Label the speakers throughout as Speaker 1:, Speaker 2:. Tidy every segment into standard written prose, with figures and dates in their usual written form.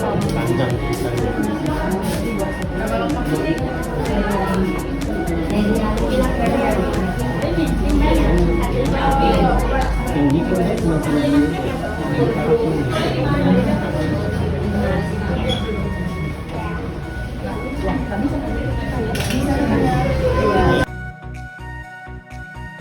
Speaker 1: Tinggi kan dia semakin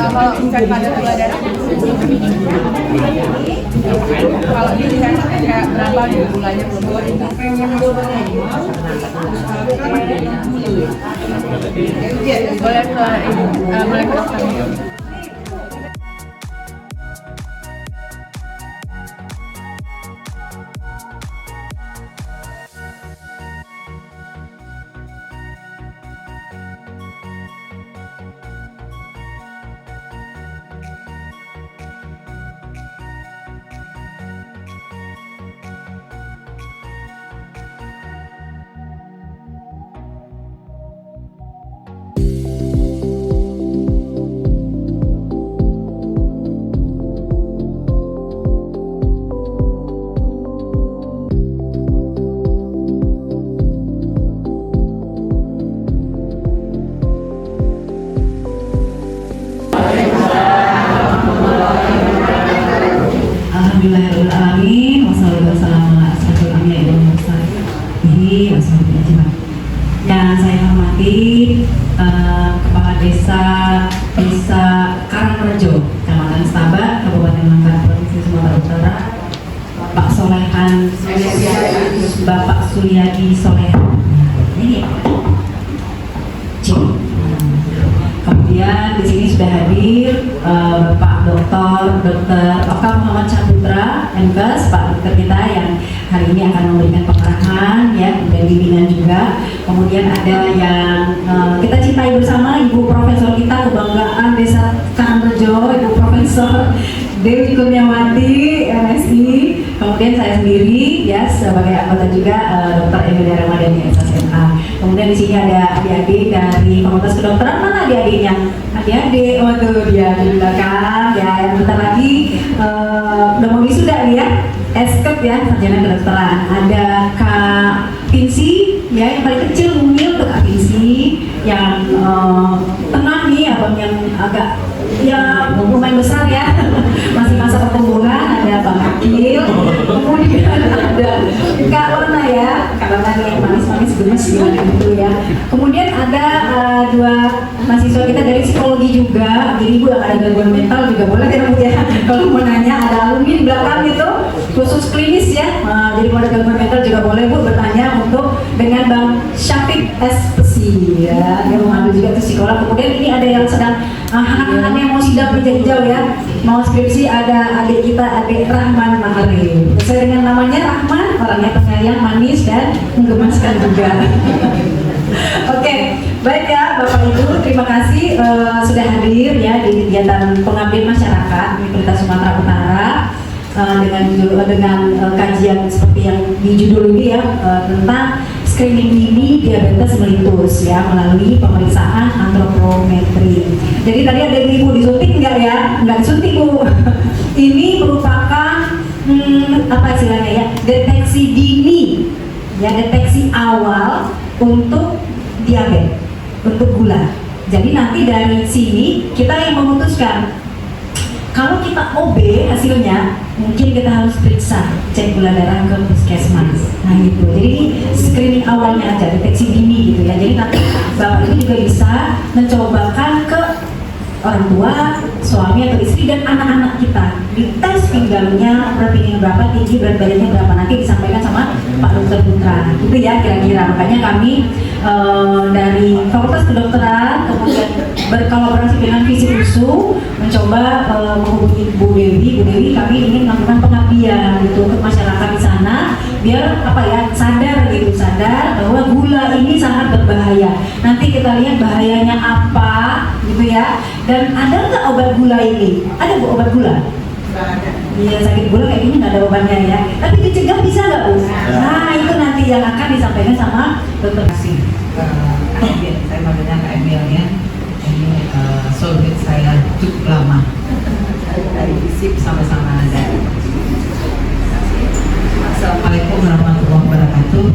Speaker 2: kalau misalnya pada gula darah kalau ini kayak berapa gulanya boleh ke dokter.
Speaker 3: Alhamdulillahirrahmanirrahim. Wassalamualaikum warahmatullahi wabarakatuh. Yang saya hormati Kepala Desa Karangrejo, Kecamatan Stabak, Kabupaten Langkat, Provinsi Sumatera Utara, Bapak Solehan, Bapak Suryadi Solehan. Ini kemudian di sini sudah hadir Bapak Dr. Oka Muhammad Saputra, MKes, Pak Dokter kita yang hari ini akan memberikan pengarahan ya dan bimbingan juga. Kemudian ada yang kita cintai bersama, Ibu Profesor kita, kebanggaan Desa Karangrejo, Ibu Profesor Dewi Kurniawati, MSI. Kemudian saya sendiri ya sebagai anggota juga Dr. Emilia Ramadhani, SSMA. Kemudian di sini ada adik-adik dari Fakultas Kedokteran. Mana adik-adiknya? Adik-adik, oh tuh dia di belakang ya. Yang bentar lagi udah mau wisuda nih ya, eskep ya, sarjana kedokteran. Ada Kak Pinsi ya, yang paling kecil mungil untuk Kak Pinsi. Yang tengah nih, abang yang agak ya lumayan besar ya, masih masa pertumbuhan, ada Bang Akil. Kemudian ada Kak Lona ya, Kak Lona yang manis-manis gemes gitu ya. Kemudian ada dua mahasiswa kita dari psikologi juga. Jadi Bu ada gangguan mental juga boleh ya Bu ya. Kalau mau nanya ada alumni di belakang itu khusus klinis ya. Jadi kalau ada gangguan mental juga boleh Bu bertanya untuk dengan Bang Syafiq Espesi ya. Dia mengambil juga ke psikolog. Kemudian ini ada yang sedang anak-anak yang mau sidang berjauh ya, mau skripsi, ada adik kita, adik Rahman Ma'arif. Sesuai dengan namanya Rahman, orangnya penyayang, manis dan menggemaskan juga. Oke, baik ya Bapak Ibu, terima kasih sudah hadir ya di kegiatan pengabdian masyarakat Universitas Sumatera Utara dengan kajian seperti yang di judul ini ya tentang screening dini diabetes mellitus ya melalui pemeriksaan antropometri. Jadi tadi ada ibu disuntik enggak ya? Enggak disuntik Bu. Ini merupakan apa istilahnya ya, deteksi dini, ya deteksi awal untuk diabetes, untuk gula. Jadi nanti dari sini kita yang memutuskan. Kalau kita OB hasilnya, mungkin kita harus periksa, cek gula darah ke puskesmas. Nah gitu. Jadi screening awalnya aja, deteksi dini gitu ya. Jadi nanti bapak itu juga bisa mencobakan ke orang tua, suami atau istri dan anak-anak kita. Dites pinggangnya, berat pinggang berapa, tinggi, berat badannya berapa, nanti disampaikan sama Pak Dokter Putra. Itu ya kira-kira. Makanya kami dari Fakultas Kedokteran kemudian berkolaborasi dengan Visi USU mencoba menghubungi Bu Dewi. Bu Dewi, kami ingin melakukan pengabdian gitu untuk masyarakat di sana biar apa ya, sadar gitu, sadar bahwa gula ini sangat berbahaya. Nanti kita lihat bahayanya apa gitu ya. Dan ada nggak obat gula ini? Ada Bu obat gula? Iya, sakit gula kayak gini nggak ada obatnya ya. Tapi dicegah bisa nggak Bu? Nah itu nanti yang akan disampaikan sama dokter.
Speaker 2: Saya panggilnya Kak Emil ya. Ini soulmate saya cukup lama dari FISIP sama-sama ada. Assalamualaikum warahmatullahi wabarakatuh.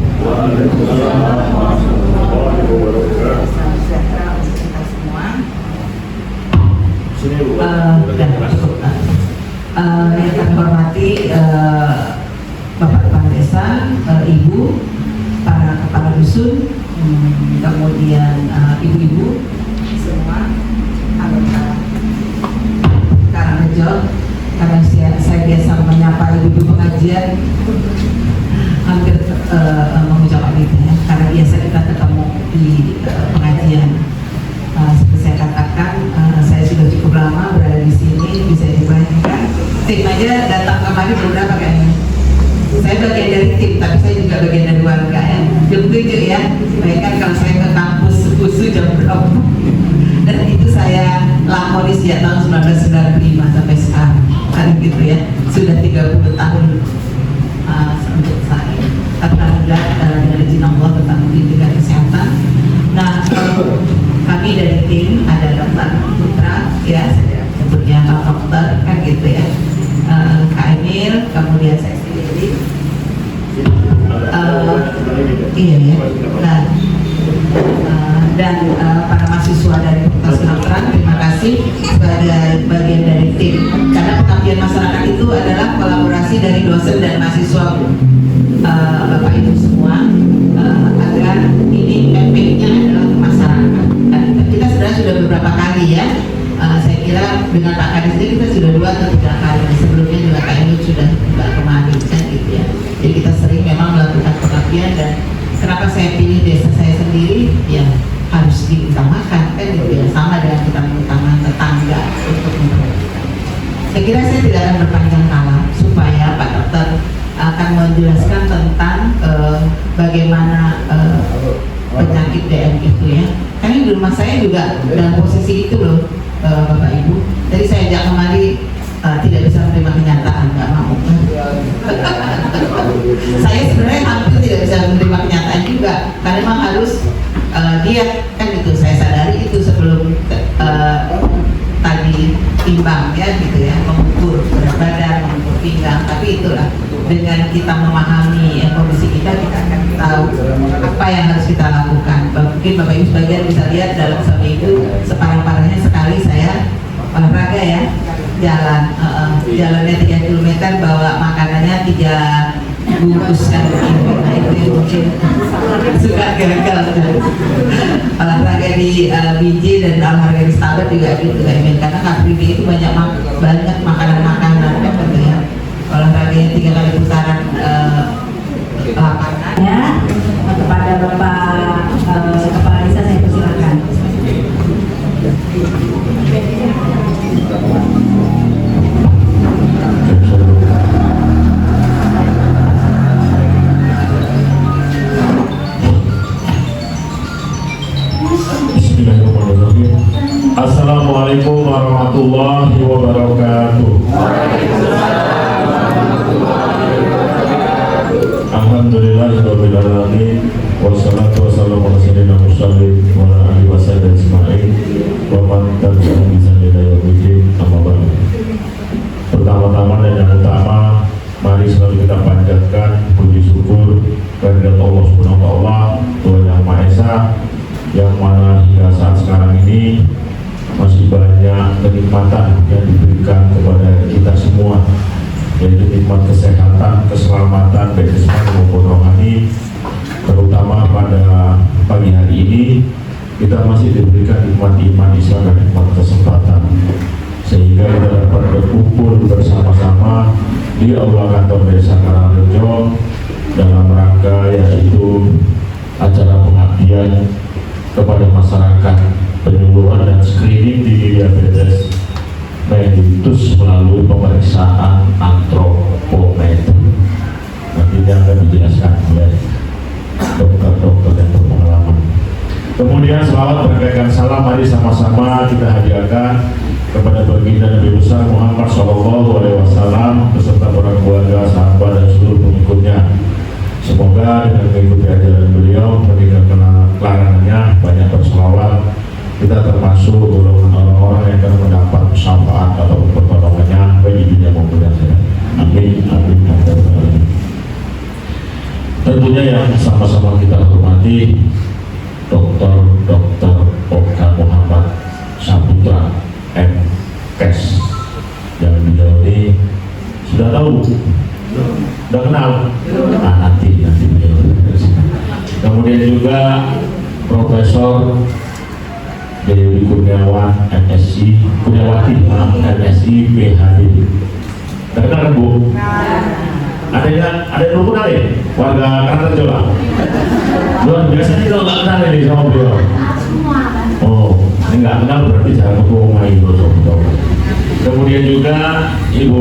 Speaker 2: Salam sejahtera untuk kita semua. Dan cukup. Yang kami hormati Bapak Kepala Desa, Ibu, para kepala dusun, kemudian ibu-ibu semua, anggota Karangrejo. Karena saya biasa menyapa ibu-ibu pengajian, hampir mengucapkan itu ya, karena biasa kita ketemu di pengajian. Seperti saya katakan, saya sudah cukup lama berada di sini, bisa dibayangkan. Tim aja datang kemarin beberapa kayaknya. Saya bagian dari tim, tapi saya juga bagian dari warga ya. Jam 7 ya, bayangkan kalau saya ke kampus USU jam berapa. Dan itu saya lapori sejak tahun 1995 sampai sekarang. Kan gitu ya, sudah 30 tahun untuk saya. Alhamdulillah dengan izin Allah tentang pendidikan kesehatan. Nah, kami dari tim ada Dokter Putra, ya saya sebutnya Pak Dokter kan gitu ya. Kak Emil, kemudian saya sendiri. Iya ya. Dan para mahasiswa dari Fakultas Kedokteran, terima kasih sebagai bagian dari tim. Karena pengabdian masyarakat itu adalah kolaborasi dari dosen dan mahasiswa Bapak Ibu semua agar ini efeknya adalah ke masyarakat. Kita sudah beberapa kali ya. Saya kira dengan Pak Kadis kita sudah 2 atau 3 kali. Sebelumnya juga Kak Emil sudah kemarin kan gitu ya. Jadi kita sering memang melakukan pengabdian. Dan kenapa saya pilih desa saya sendiri? Ya harus diutamakan kan gitu ya, sama dengan kita mengutamakan tetangga untuk memperhatikan. Saya kira saya tidak akan berpanjang kala supaya Pak Dokter akan menjelaskan tentang bagaimana penyakit DM itu ya. Karena di rumah saya juga dalam posisi itu loh Bapak Ibu. Jadi saya ajak kemari tidak bisa menerima kenyataan, nggak mau. Saya sebenarnya hampir tidak bisa menerima kenyataan juga, karena memang harus diet kan gitu. Saya sadari itu sebelum tadi timbang ya gitu ya, mengukur berat badan, mengukur pinggang. Tapi itulah, dengan kita memahami kondisi kita akan tahu apa yang harus kita lakukan. Mungkin Bapak Ibu sebagian bisa lihat dalam seminggu separah-parahnya sekali saya olahraga ya, jalannya 3 km, bawa makanannya 3 bungkus kan. Nah itu mungkin suka gagal. Olahraga di biji dan olahraga di Stabat juga gitu kan, karena Kak Fridi itu banyak makanan-makanan kan gitu ya. Olahraganya 3 kali putaran lapangan.
Speaker 3: Ya, kepada Bapak Kepala Desa saya persilakan.
Speaker 4: Bismillahirrahmanirrahim. Assalamualaikum warahmatullahi wabarakatuh. Alhamdulillahirabbil alamin. Wassalatu wassalamu ala sayyidina Muhammadin wa ala alihi wasallam ajma'in. Wa man tabi'ahum bi ihsan ila yaumil din. Amma ba'du. Pertama-tama dan yang utama, Mari selalu kita panjatkan puji syukur kehadirat Allah Subhanahu wa Ta'ala, Tuhan Yang Maha Esa, yang mana hingga saat sekarang ini masih banyak kenikmatan yang diberikan kepada kita semua, yaitu nikmat kesehatan, keselamatan, baik jasmani maupun rohani. Terutama pada pagi hari ini kita masih diberikan nikmat iman Islam dan nikmat kesempatan, sehingga kita dapat berkumpul bersama-sama di aula kantor Desa Karangrejo dalam rangka yaitu acara pengabdian kepada masyarakat, penyuluhan dan screening di diabetes mellitus melalui pemeriksaan antropometri. Nantinya akan dijelaskan oleh dokter-dokter yang berpengalaman. Kemudian selawat berkaitan salam mari sama-sama kita hadiahkan kepada baginda Nabi besar Muhammad SAW beserta para keluarga, sahabat dan seluruh pengikutnya. Semoga dengan mengikuti ajaran beliau, meninggalkan larangannya, banyak berselawat, kita termasuk golongan orang-orang yang akan mendapat syafaat atau pertolongannya baik di dunia maupun di akhirat. Amin, amin, amin. Tentunya yang sama-sama kita hormati Dr. Oka Muhammad Saputra M.Kes, yang beliau ini sudah tahu, sudah kenal, nanti beliau. Kemudian juga Profesor Dewi Kurniawan MSc, MSc PhD. Terkenal kan Bu? Ada yang belum kenal ya? Warga Karangrejo lah. Luar biasa nih kalau nggak kenal ini sama beliau. Oh, ini nggak kenal berarti jangan berbohong ibu. Kemudian juga Ibu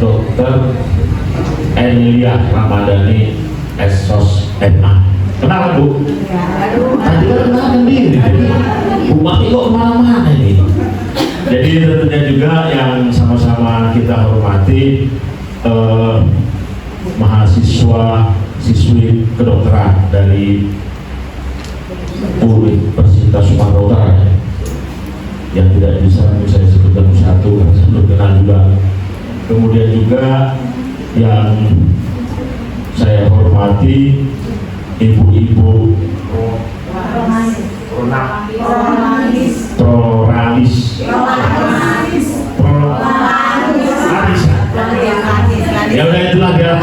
Speaker 4: Dokter Emilia Ramadhani SOS MA. Kenal kan Bu? Tadi kan kenal sendiri. Bu Mati kok kemana-mana ini. Jadi tentunya juga yang sama-sama kita hormati mahasiswa siswi kedokteran dari Universitas Sumatera Utara yang tidak bisa saya sebutkan satu karena saya belum kenal juga. Kemudian juga yang saya hormati ibu-ibu ya udah itulah ya.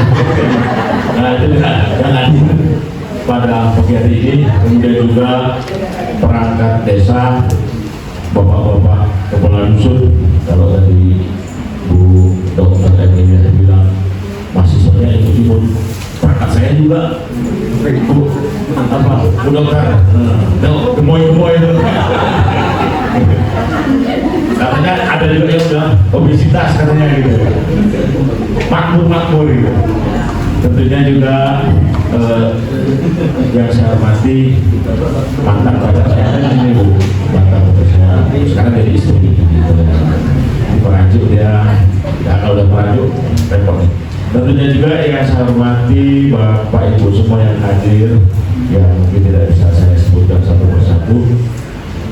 Speaker 4: Nah itu jangan pada pagi hari ini. Kemudian juga perangkat desa, bapak-bapak kepala dusun. Kalau tadi Bu Dokter Emilia bilang mahasiswanya ikut perangkat saya juga Bu dokter gemoy itu. Katanya ada juga yang udah obesitas katanya gitu, makmur gitu. Tentunya juga yang saya hormati mantan pacar saya ini Bu, mantan pacar saya sekarang jadi istri gitu. Di Perajuk dia, ya kalau udah Perajuk repot. Tentunya juga yang saya hormati Bapak Ibu semua yang hadir, yang mungkin tidak bisa saya sebutkan satu persatu.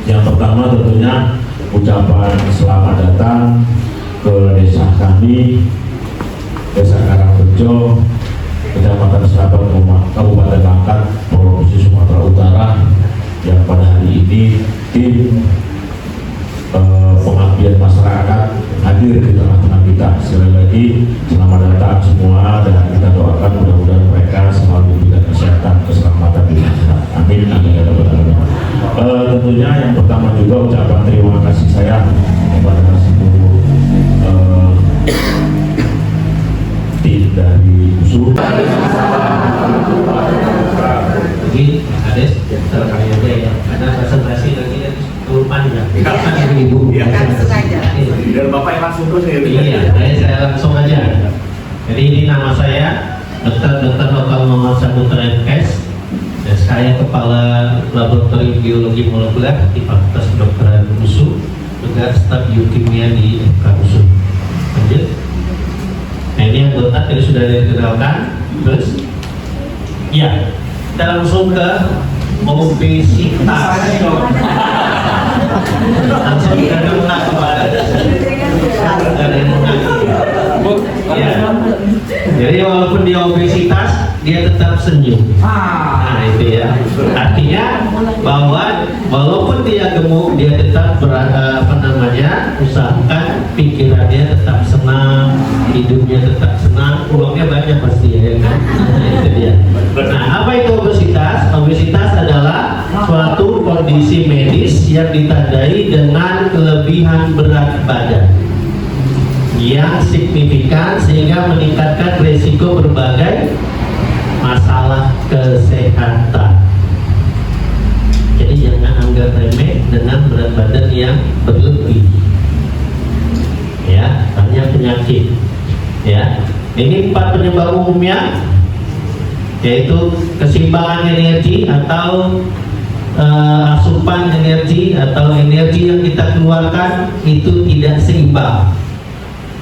Speaker 4: Yang pertama tentunya ucapan selamat datang ke desa kami, Desa Karangrejo, Kecamatan Serapan, Kabupaten Langkat, Provinsi Sumatera Utara, yang pada hari ini tim pengabdian masyarakat hadir di tengah-tengah kita. Sekali lagi selamat datang semua dan kita doakan mudah-mudahan mereka selalu diberikan kesehatan, keselamatan di akhirat. Amin, amin ya rabbal alamin. Tentunya yang pertama juga ucapan terima kasih saya kepada seluruh tim dari USU.
Speaker 1: Mungkin Ades terkait aja ya, karena presentasi lagi kan cukup panjang. Kapan Ibu?
Speaker 2: Ya kan sengaja.
Speaker 4: Dan Bapak yang langsung terus ya.
Speaker 1: Iya, saya langsung aja. Jadi ini nama saya Dr. Oka Muhammad Saputra M.Kes. Dan saya Kepala Laboratorium Biologi Molekuler di Fakultas Kedokteran USU, juga staf biokimia di USU. Lanjut. Nah ini anggota tadi sudah dikenalkan. Terus, ya kita langsung ke obesitas. Langsung kita mengaku ada yang mengaku. Ya. Jadi walaupun dia obesitas, dia tetap senyum. Nah itu ya. Artinya bahwa walaupun dia gemuk, dia tetap usahakan pikirannya tetap senang, hidupnya tetap senang, uangnya banyak pasti ya kan. Nah, itu dia. Nah apa itu obesitas? Obesitas adalah suatu kondisi medis yang ditandai dengan kelebihan berat badan yang signifikan sehingga meningkatkan risiko berbagai masalah kesehatan. Jadi jangan anggap remeh dengan berat badan yang berlebih. Ya, banyak penyakit. Ya, ini 4 penyebab umumnya, yaitu keseimbangan energi atau asupan energi atau energi yang kita keluarkan itu tidak seimbang.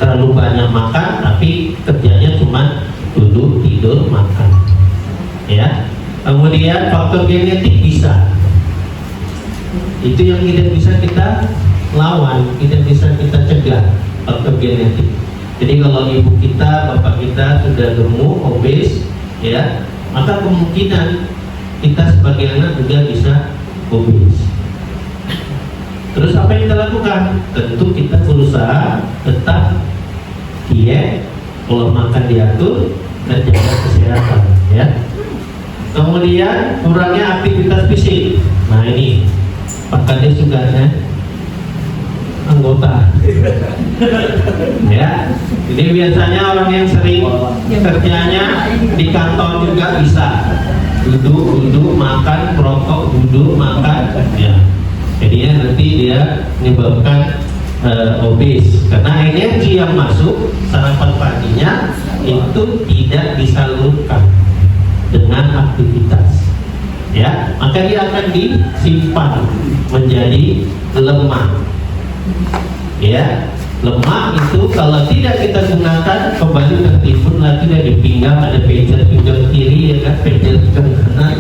Speaker 1: Terlalu banyak makan tapi kerjanya cuma duduk, tidur, makan. Ya. Kemudian faktor genetik bisa. Itu yang tidak bisa kita lawan, tidak bisa kita cegah, faktor genetik. Jadi kalau ibu kita, bapak kita sudah gemuk, obes, ya, maka kemungkinan kita sebagai anak juga bisa obes. Terus apa yang kita lakukan? Tentu kita berusaha tetap diet, pola makan diatur, dan jaga kesehatan, ya. Kemudian kurangnya aktivitas fisik. Nah ini Pak Kades juga ya, anggota. Ya, jadi biasanya orang yang sering kerjanya di kantor juga bisa duduk makan, merokok, duduk makan, ya. Jadinya nanti dia menyebabkan obes karena energi yang masuk sarapan paginya itu tidak disalurkan dengan aktivitas, ya, maka dia akan disimpan menjadi lemak. Ya, lemak itu kalau tidak kita gunakan kembali tertimbun lagi dari pinggang, ada pager pinggang kiri, ya kan, pager pinggang kanan,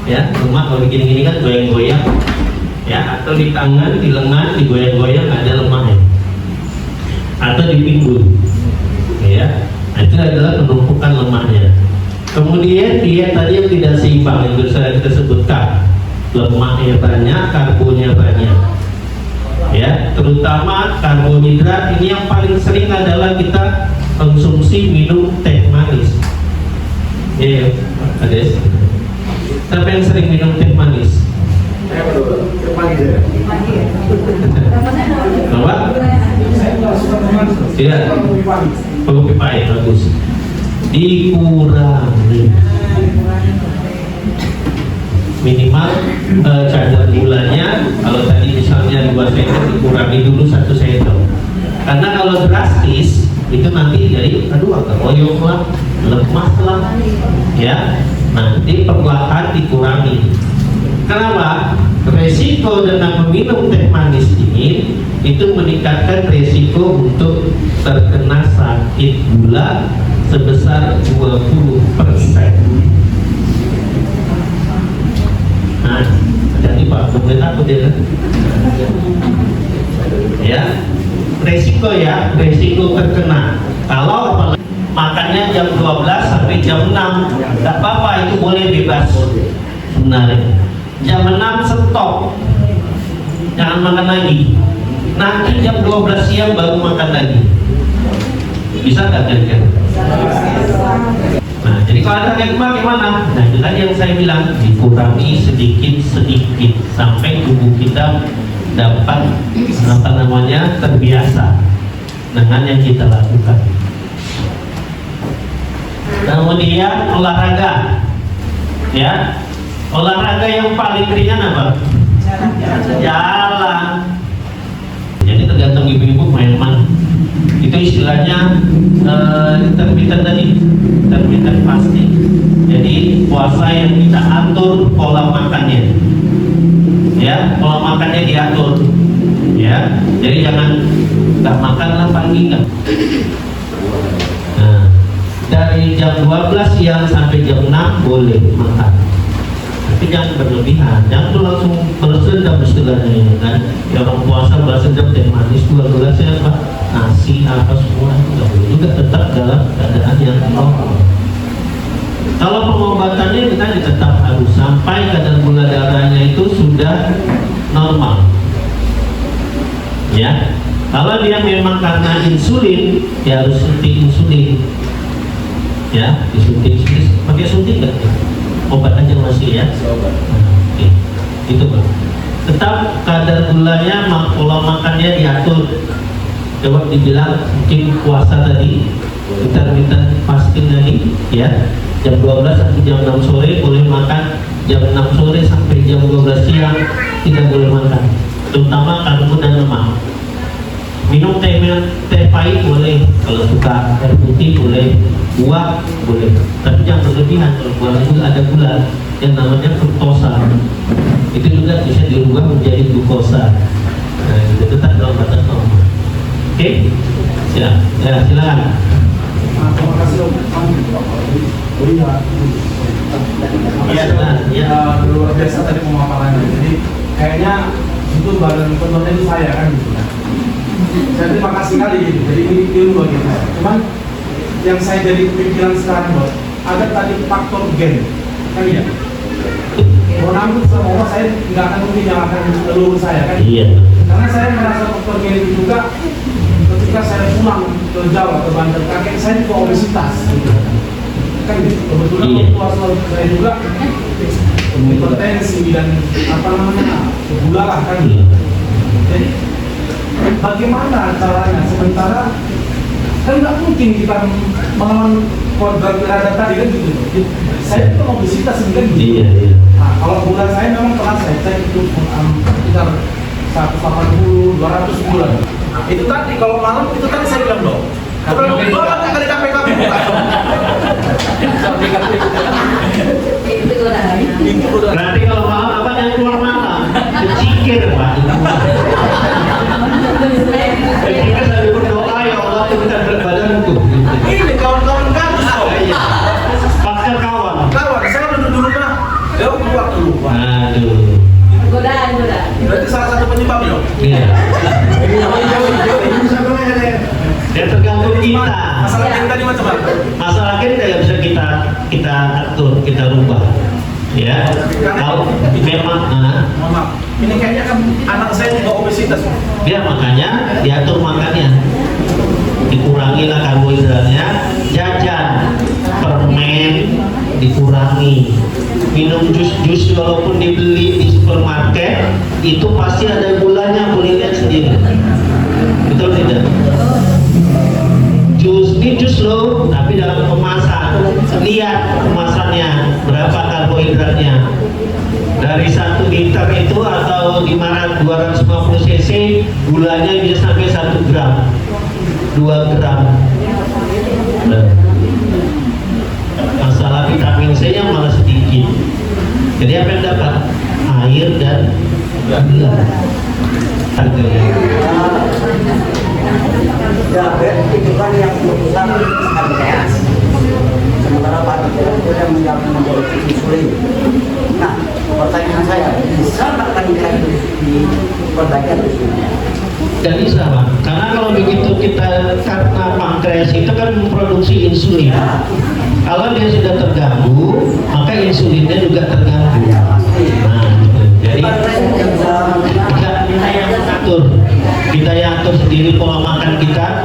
Speaker 1: ya, lemak kalau gini-gini kan goyang-goyang, ya, atau di tangan, di lengan digoyang-goyang ada lemaknya, atau di pinggul, ya, nah, itu adalah penumpukan lemaknya. Kemudian dia tadi yang tidak seimbang yang sudah kita sebutkan, lemaknya banyak, karbonya banyak, ya, terutama karbohidrat. Ini yang paling sering adalah kita konsumsi minum teh manis. Ya, ada. Siapa yang sering minum teh manis? Apa? Tidak. Kopi pahit, bagus. Dikurangi minimal kadar gulanya. Kalau tadi misalnya 2 sendok, dikurangi dulu 1 sendok. Karena kalau drastis itu nanti jadi agak loyong lah, lemas lah, ya. Nanti perlahan dikurangi. Kenapa? Resiko dengan meminum teh manis ini itu meningkatkan resiko untuk terkena sakit gula sebesar 20%. Nah, jadi Pak, boleh takut ya? Ya, resiko terkena. Kalau apalagi makannya jam 12 sampai jam 6, tak apa-apa, itu boleh bebas sebenarnya. Jam 6 stop, jangan makan lagi. Nanti jam 12 siang baru makan lagi. Bisa nggak kira-kira? Nah, jadi kalau ada lemak gimana? Nah, itu tadi yang saya bilang, dikurangi sedikit-sedikit sampai tubuh kita dapat terbiasa dengan yang kita lakukan. Kemudian olahraga, ya, olahraga yang paling ringan apa? Jalan. Jadi tergantung ibu-ibu main mana. Itu istilahnya intermittent fasting. Jadi puasa yang kita atur pola makannya, ya, pola makannya diatur, ya. Jadi jangan nggak makan lah pagi nggak. Nah, dari jam 12 siang sampai jam 6 boleh makan. tapi jangan berlebihan, jangan tuh langsung balas dendam istilahnya ini kan. Ya orang puasa balas dendam teh manis, gelasnya apa, nasi apa semua, nggak boleh juga, tetap dalam keadaan yang normal. Kalau pengobatannya kita tetap harus sampai kadar gula darahnya itu sudah normal. Ya, kalau dia memang karena insulin, ya harus suntik insulin. Ya, disuntik insulin, pakai suntik nggak? Obat aja masih ya. Oke, itu Bang. Tetap kadar gulanya, pola makannya diatur. Coba dibilang mungkin puasa tadi, kita minta fasting tadi, ya. Jam 12 sampai jam 6 sore boleh makan, jam 6 sore sampai jam 12 siang tidak boleh makan, terutama karbo dan lemak. Minum teh pahit boleh, kalau suka air putih boleh, buah boleh, tapi jangan berlebihan. Kalau buah itu ada gula yang namanya fruktosa, itu juga bisa dirubah menjadi glukosa. Nah, itu tetap dalam batas normal. Oke, ya silakan.
Speaker 5: Terima kasih Om. Luar biasa tadi pemaparannya. Jadi kayaknya itu badan penonton itu saya kan gitu ya. Saya terima kasih sekali gitu. Jadi ini ilmu bagi saya. Cuman yang saya jadi pikiran sekarang Bos, ada tadi faktor gen kan ya. Mau namun sama Allah saya nggak akan mungkin yang akan leluhur saya kan.
Speaker 1: Iya.
Speaker 5: Karena saya merasa faktor gen itu juga ketika saya pulang ke Jawa, ke Banten, kakek saya juga obesitas gitu. Kan gitu, kebetulan waktu saya juga hipertensi dan apa namanya, gula lah kan gitu. Jadi bagaimana caranya sementara kan nggak mungkin kita melawan kodrat irada tadi kan gitu. Saya itu obesitas kan gitu.
Speaker 1: Iya.
Speaker 5: Nah, kalau bulan saya memang pernah saya itu sekitar 180, 200 bulan. Nah, itu tadi kalau malam itu tadi saya bilang dong. Kalau nggak ada KPK bukan. Itu udah.
Speaker 1: Berarti kalau malam apa yang keluar malam? Kecikir Pak. Kita sambil berdoa ya Allah turunkan berat badanku.
Speaker 5: Ini kawan-kawan kampus kok.
Speaker 1: Pasca kawan.
Speaker 5: Kawan, saya duduk di rumah. Dia keluar dulu.
Speaker 1: Aduh.
Speaker 3: Godaan.
Speaker 5: Berarti salah satu penyebabnya.
Speaker 1: Iya. Ya tergantung kita.
Speaker 5: Masalah yang tadi macam apa?
Speaker 1: Masalah kita tidak bisa kita atur, kita rubah. Ya. Kalau memang
Speaker 5: Mohon maaf. Ini kayaknya kan anak saya juga obesitas.
Speaker 1: ya makanya diatur makannya. Dikurangilah karbohidratnya, jajan, permen dikurangi. Minum jus walaupun dibeli di supermarket itu pasti ada gulanya, boleh lihat sendiri. Betul tidak? Jus loh, tapi dalam kemasan. Lihat kemasannya berapa karbohidratnya. Dari 1 liter itu atau 250 cc gulanya bisa sampai 1 gram, 2 gram. Masalah vitamin C nya malah sedikit. Jadi apa yang dapat? Air dan gula.
Speaker 6: Diabetes itu kan yang merusak pankreas, sementara pankreas itu yang memproduksi insulin. Nah, pertanyaan saya, bisa nggak pankreas itu diperbaiki insulinnya?
Speaker 1: Gak bisa Pak, karena kalau begitu karena pankreas itu kan memproduksi insulin. Kalau dia sudah terganggu, maka insulinnya juga terganggu. Nah, gitu. Jadi kita yang atur, kita yang atur sendiri pola makan kita,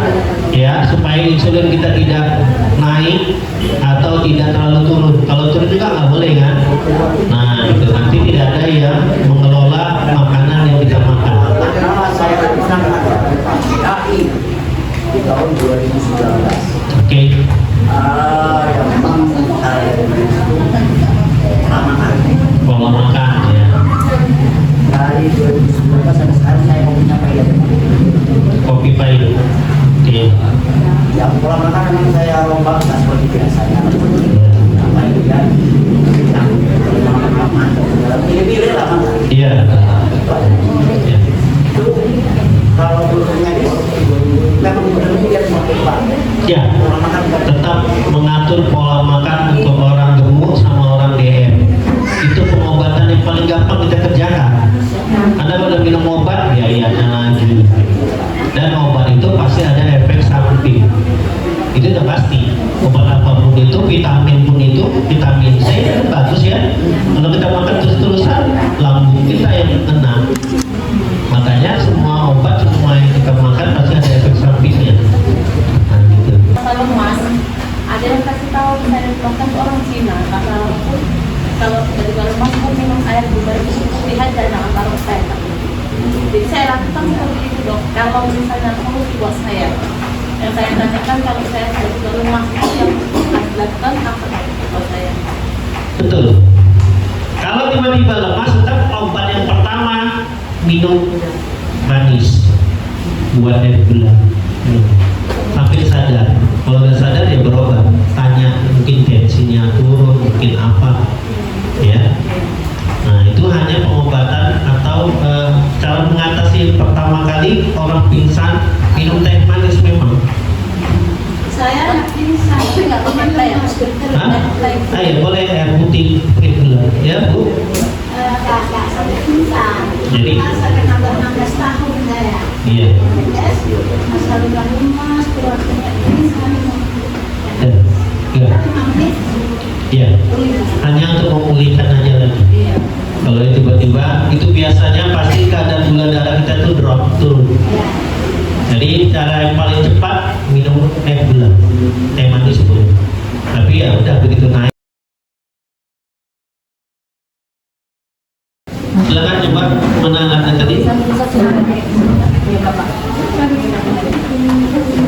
Speaker 1: ya supaya insulin kita tidak naik atau tidak terlalu turun. Kalau turun juga nggak boleh kan? Nah, itu nanti tidak ada yang mengelola makanan yang kita makan.
Speaker 6: Karena saya pernah ada PKI di tahun 2019.
Speaker 1: Oke.
Speaker 6: Yang memang saya itu
Speaker 1: Pola makan ya.
Speaker 6: dari 2019 sampai sekarang saya punya pahit.
Speaker 1: Kopi pahit. Oke.
Speaker 6: Yang pola makan memang saya rombak seperti biasanya. Apa itu
Speaker 7: kalau dari baru masuk minum air baru pilihan jangan taruh teh. Jadi saya lakukan seperti itu dok. Kalau misalnya solusi buat saya, yang saya tanyakan kalau saya dari baru masuk yang harus dilakukan apa buat saya?
Speaker 1: Betul. Kalau tiba-tiba lemas, tetap obat yang pertama minum manis, buat air gula, sampai sadar. Kalau udah sadar ya berobat. Tanya mungkin tensinya turun, mungkin apa, ya. Nah itu hanya pengobatan atau cara mengatasi pertama kali orang pingsan minum teh manis memang.
Speaker 7: Saya pingsan, tapi nggak minum teh.
Speaker 1: Hah? Ayo boleh air putih gula, ya Bu.
Speaker 8: Kakak sampai pingsan.
Speaker 1: Jadi
Speaker 8: Sampai nambah 16 tahun saya.
Speaker 1: iya.
Speaker 8: Yes, masa luka lemas, keluarganya pingsan.
Speaker 1: Ya.
Speaker 8: Hampir
Speaker 1: Ya, hanya untuk memulihkan aja lagi. Kalau tiba-tiba itu biasanya pasti keadaan gula darah kita tuh drop turun. Jadi cara yang paling cepat minum teh gula, teh manis boleh. Tapi ya udah begitu naik. Silakan coba menangannya tadi.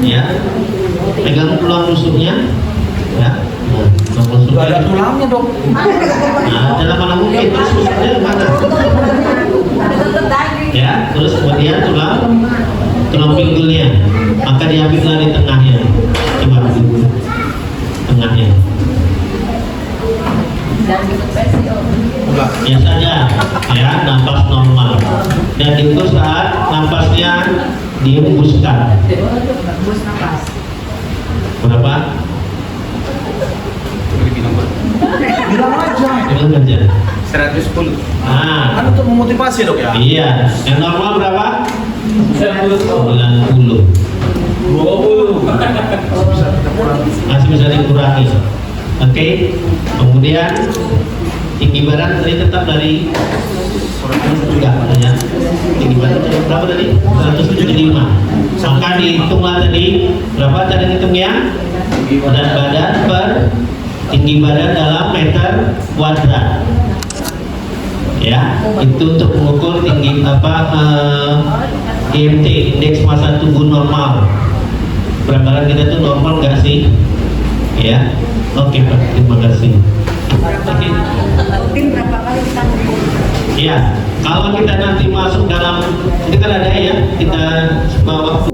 Speaker 1: Ya, pegang tulang rusuknya. Ya, nah, tulang rusuknya.
Speaker 5: Gak ada tulangnya dok.
Speaker 1: Nah, dalam mana mungkin terus rusuknya mana? Ya, terus kemudian tulang pinggulnya, maka diambil dari tengahnya. Coba dulu. Tengahnya. Biasa aja, ya, nafas normal. Dan itu saat nafasnya dihembuskan. Berapa?
Speaker 5: Bilang aja.
Speaker 1: Bilang aja.
Speaker 5: 110.
Speaker 1: Ah,
Speaker 5: Kan untuk memotivasi dok ya.
Speaker 1: iya. Yang normal berapa? 90.
Speaker 5: 20. Bisa kita kurangi.
Speaker 1: Masih bisa dikurangi. Oke. Kemudian tinggi badan tadi tetap dari enggak ya. Tinggi badan berapa tadi? 175. Maka dihitunglah tadi berapa tadi hitungnya? Berat badan per tinggi badan dalam meter kuadrat. Ya, itu untuk mengukur tinggi IMT, indeks massa tubuh normal. Berat badan kita tuh normal nggak sih? Ya, oke Pak, terima kasih. Oke. Ya, kalau kita nanti masuk dalam, ini kan ada ya, kita bawa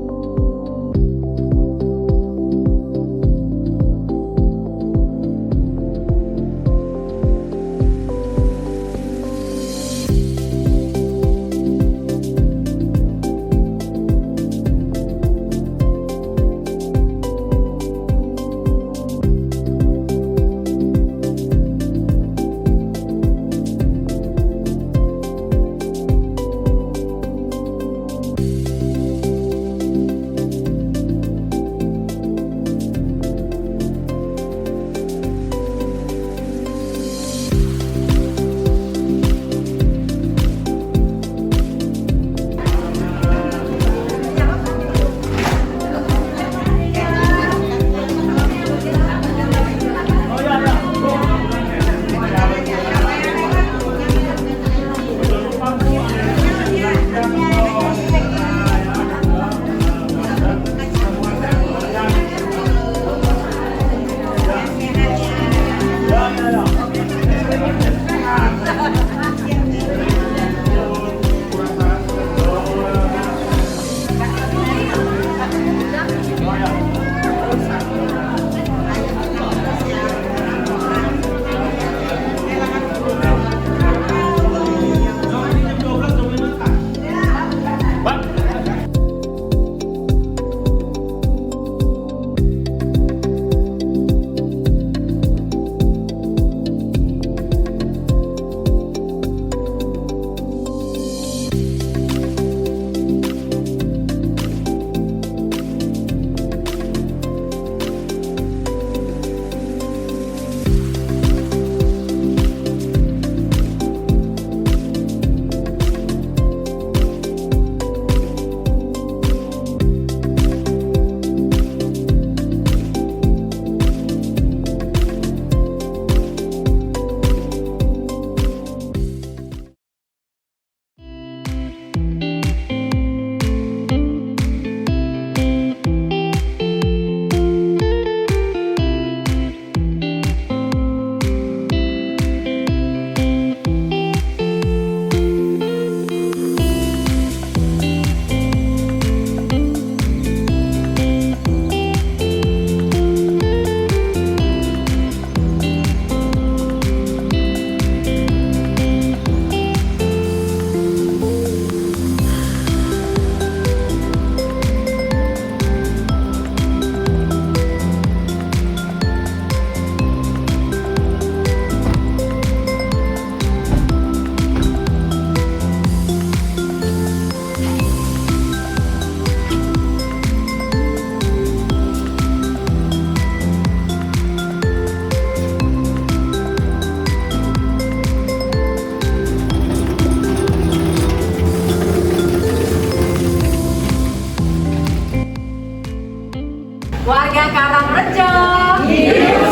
Speaker 9: warga Karangrejo.